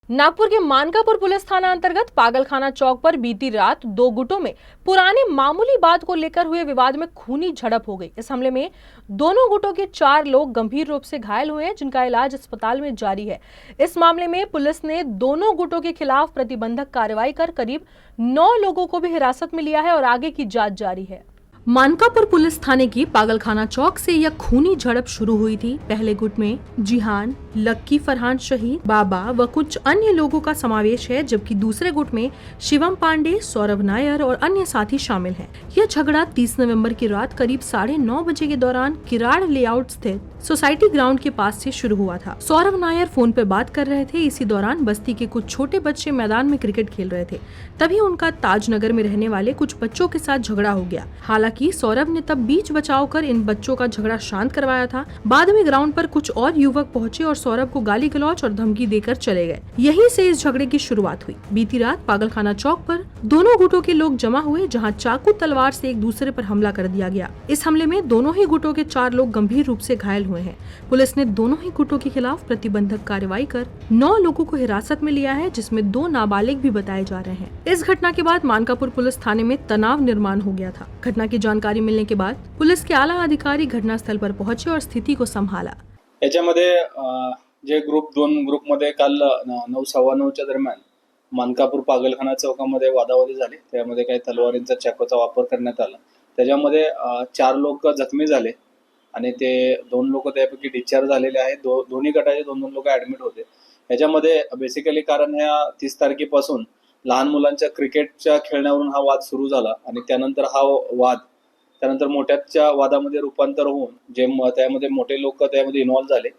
नागपुर के मानकापुर पुलिस थाना अंतर्गत पागलखाना चौक पर बीती रात दो गुटों में पुरानी मामूली बात को लेकर हुए विवाद में खूनी झड़प हो गई। इस हमले में दोनों गुटों के 4 लोग गंभीर रूप से घायल हुए हैं, जिनका इलाज अस्पताल में जारी है। इस मामले में पुलिस ने दोनों गुटों के खिलाफ प्रतिबंधक कार्रवाई कर करीब 9 लोगों को भी हिरासत में लिया है और आगे की जांच जारी है। मानकापुर पुलिस थाने की पागलखाना चौक से यह खूनी झड़प शुरू हुई थी। पहले गुट में जिहान, लक्की, फरहान शहीद, बाबा व कुछ अन्य लोगों का समावेश है, जबकि दूसरे गुट में शिवम पांडे, सौरभ नायर और अन्य साथी शामिल हैं। यह झगड़ा 30 नवंबर की रात करीब 9:30 बजे के दौरान किराड़ लेआउट स्थित सोसाइटी ग्राउंड के पास से शुरू हुआ था। सौरभ नायर फोन पर बात कर रहे थे। इसी दौरान बस्ती के कुछ छोटे बच्चे मैदान में क्रिकेट खेल रहे थे। तभी उनका ताजनगर में रहने वाले कुछ बच्चों के साथ झगड़ा हो गया। हालांकि सौरभ ने तब बीच बचाव कर इन बच्चों का झगड़ा शांत करवाया था। बाद में ग्राउंड पर कुछ और युवक पहुंचे और सौरभ को गाली गलौज और धमकी देकर चले गए। यहीं से इस झगड़े की शुरुआत हुई। बीती रात पागलखाना चौक पर दोनों गुटों के लोग जमा हुए, जहां चाकू तलवार से एक दूसरे पर हमला कर दिया गया। इस हमले में दोनों ही गुटों के 4 लोग गंभीर रूप से घायल हुए हैं। पुलिस ने दोनों ही गुटों के खिलाफ प्रतिबंधक कार्रवाई कर 9 लोगों को हिरासत में लिया है, जिसमें 2 नाबालिग भी बताए जा रहे हैं। इस घटना के बाद मानकापुर पुलिस थाने में तनाव निर्माण हो गया था। घटना की जानकारी मिलने के बाद पुलिस के आला अधिकारी घटनास्थल पर पहुंचे और स्थिति को संभाला। याच्यामध्ये जे दोन ग्रुपमध्ये काल 9:15 दरम्यान मानकापूर पागलखाना चौकामध्ये वादावादी झाली। त्यामध्ये काही तलवारींचा चाकूचा वापर करण्यात आला। त्याच्यामध्ये 4 लोक जखमी झाले आणि ते 2 लोक त्यापैकी डिस्चार्ज झालेले आहेत। दोन्ही गटाचे 2-2 लोक ऍडमिट होते। याच्यामध्ये बेसिकली कारण ह्या 30 तारखेपासून लहान मुलांच्या क्रिकेटच्या खेळण्यावरून हा वाद सुरू झाला आणि त्यानंतर हा वाद त्यानंतर मोठ्याच्या वादामध्ये रूपांतर होऊन जे त्यामध्ये मोठे लोक त्यामध्ये इन्व्हॉल्व झाले।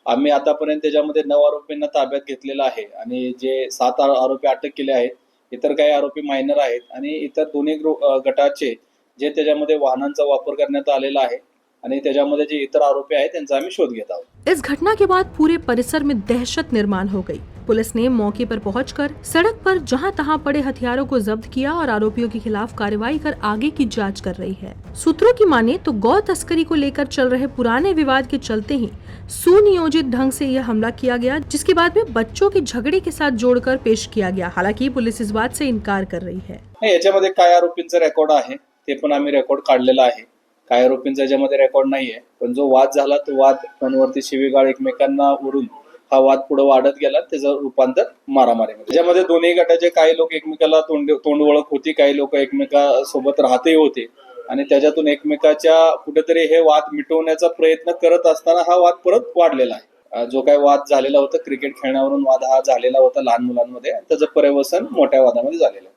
आम्ही आतापर्यंत त्याच्यामध्ये 9 आरोपींना ताब्यात घेतलेला आहे आणि जे 7 आरोपी अटक केले आहेत। इतर काही आरोपी मायनर आहेत आणि इतर दोन्ही गटाचे जे त्याच्यामध्ये वाहनांचा वापर करण्यात आलेला आहे आणि त्याच्यामध्ये जे इतर आरोपी आहेत त्यांचा आम्ही शोध घेत आहोत। इस घटना के बाद पूरे परिसर में दहशत निर्माण हो गई। पुलिस ने मौके पर पहुंचकर सड़क पर जहां तहां पड़े हथियारों को जब्त किया और आरोपियों के खिलाफ कार्रवाई कर आगे की जांच कर रही है। सूत्रों की माने तो गौ तस्करी को लेकर चल रहे पुराने विवाद के चलते ही सुनियोजित ढंग से यह हमला किया गया, जिसके बाद में बच्चों के झगड़े के साथ जोड़कर पेश किया गया। हालांकि पुलिस इस बात से इनकार कर रही है। याच्यामध्ये काय आरोपींचा रेकॉर्ड आहे ते पण आम्ही रेकॉर्ड काढलेला आहे। काय आरोपींचा याच्यामध्ये रेकॉर्ड नाहीये, पण जो वाद झाला तो वाद फोनवरती शिवीगाळ एकमेकांना वरून हा वाद पुढे वाढत गेला, त्याचं रूपांतर मारामारीमध्ये। त्याच्यामध्ये दोन्ही गटाचे काही लोक एकमेकाला तोंड ओळख होती, काही लोक एकमेकासोबत राहते होते आणि त्याच्यातून एकमेकाच्या कुठेतरी हे वाद मिटवण्याचा प्रयत्न करत असताना हा वाद परत वाढलेला आहे। जो काही वाद झालेला होता क्रिकेट खेळण्यावरून वाद हा झालेला होता लहान मुलांमध्ये, त्याचं पर्यवसन मोठ्या वादामध्ये झालेलं आहे।